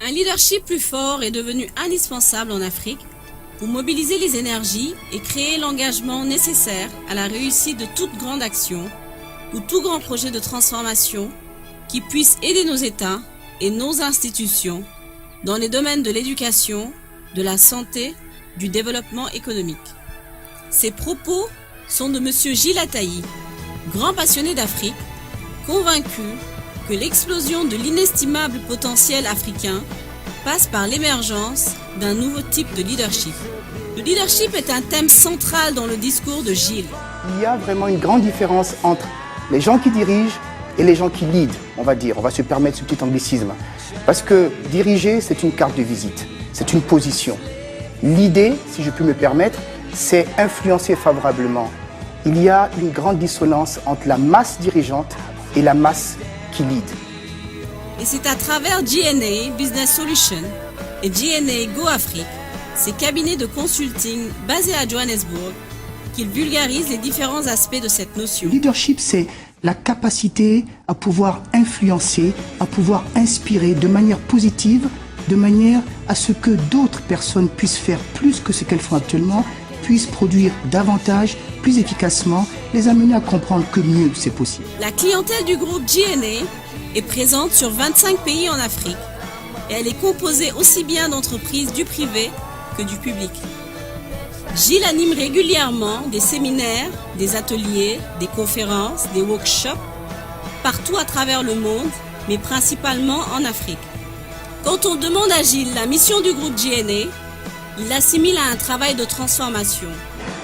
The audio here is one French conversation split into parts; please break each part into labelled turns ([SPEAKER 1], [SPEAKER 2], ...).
[SPEAKER 1] Un leadership plus fort est devenu indispensable en Afrique pour mobiliser les énergies et créer l'engagement nécessaire à la réussite de toute grande action ou tout grand projet de transformation qui puisse aider nos États et nos institutions dans les domaines de l'éducation, de la santé, du développement économique. Ces propos sont de M. Gilles Attaï, grand passionné d'Afrique, convaincu que l'explosion de l'inestimable potentiel africain passe par l'émergence d'un nouveau type de leadership. Le leadership est un thème central dans le discours de Gilles.
[SPEAKER 2] Il y a vraiment une grande différence entre les gens qui dirigent et les gens qui lead, on va dire. On va se permettre ce petit anglicisme. Parce que diriger, c'est une carte de visite, c'est une position. L'idée, si je puis me permettre, c'est influencer favorablement. Il y a une grande dissonance entre la masse dirigeante et la masse qui lead.
[SPEAKER 1] Et c'est à travers GNA Business Solutions et GNA Go Afrique, ces cabinets de consulting basés à Johannesburg, qu'ils vulgarisent les différents aspects de cette notion.
[SPEAKER 2] Le leadership, c'est la capacité à pouvoir influencer, à pouvoir inspirer de manière positive, de manière à ce que d'autres personnes puissent faire plus que ce qu'elles font actuellement, puissent produire davantage, plus efficacement, les amener à comprendre que mieux c'est possible.
[SPEAKER 1] La clientèle du groupe GNA est présente sur 25 pays en Afrique et elle est composée aussi bien d'entreprises du privé que du public. Gilles anime régulièrement des séminaires, des ateliers, des conférences, des workshops partout à travers le monde, mais principalement en Afrique. Quand on demande à Gilles la mission du groupe GNA, il l'assimile à un travail de transformation.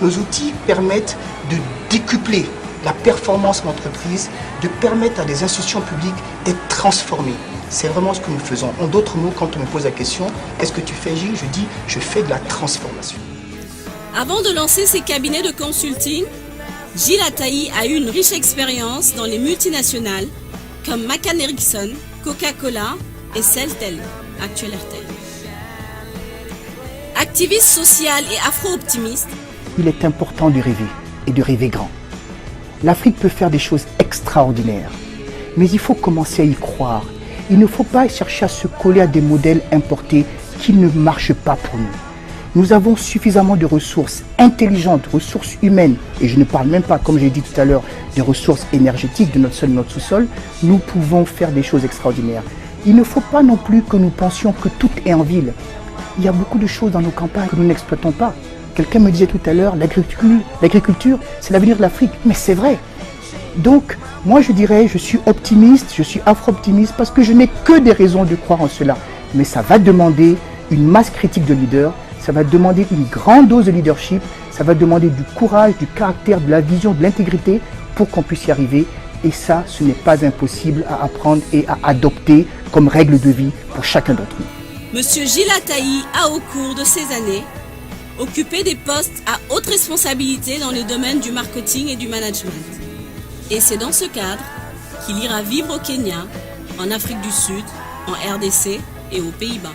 [SPEAKER 2] Nos outils permettent de décupler la performance de l'entreprise, de permettre à des institutions publiques d'être transformées. C'est vraiment ce que nous faisons. En d'autres mots, quand on me pose la question, qu'est-ce que tu fais, Gilles? Je dis, je fais de la transformation.
[SPEAKER 1] Avant de lancer ses cabinets de consulting, Gilles Attaï a eu une riche expérience dans les multinationales comme McCann Erickson, Coca-Cola et Celtel, actuel Airtel. Activiste social et afro-optimiste,
[SPEAKER 2] il est important de rêver et de rêver grand. L'Afrique peut faire des choses extraordinaires, mais il faut commencer à y croire. Il ne faut pas chercher à se coller à des modèles importés qui ne marchent pas pour nous. Nous avons suffisamment de ressources intelligentes, ressources humaines, et je ne parle même pas, comme j'ai dit tout à l'heure, des ressources énergétiques de notre sol et notre sous-sol. Nous pouvons faire des choses extraordinaires. Il ne faut pas non plus que nous pensions que tout est en ville. Il y a beaucoup de choses dans nos campagnes que nous n'exploitons pas. Quelqu'un me disait tout à l'heure, l'agriculture, c'est l'avenir de l'Afrique. Mais c'est vrai. Donc, moi je dirais, je suis optimiste, je suis afro-optimiste, parce que je n'ai que des raisons de croire en cela. Mais ça va demander une masse critique de leaders, ça va demander une grande dose de leadership, ça va demander du courage, du caractère, de la vision, de l'intégrité pour qu'on puisse y arriver. Et ça, ce n'est pas impossible à apprendre et à adopter comme règle de vie pour chacun d'entre nous.
[SPEAKER 1] Monsieur Gilles Attaï a, au cours de ces années, occupé des postes à haute responsabilité dans les domaines du marketing et du management. Et c'est dans ce cadre qu'il ira vivre au Kenya, en Afrique du Sud, en RDC et aux Pays-Bas.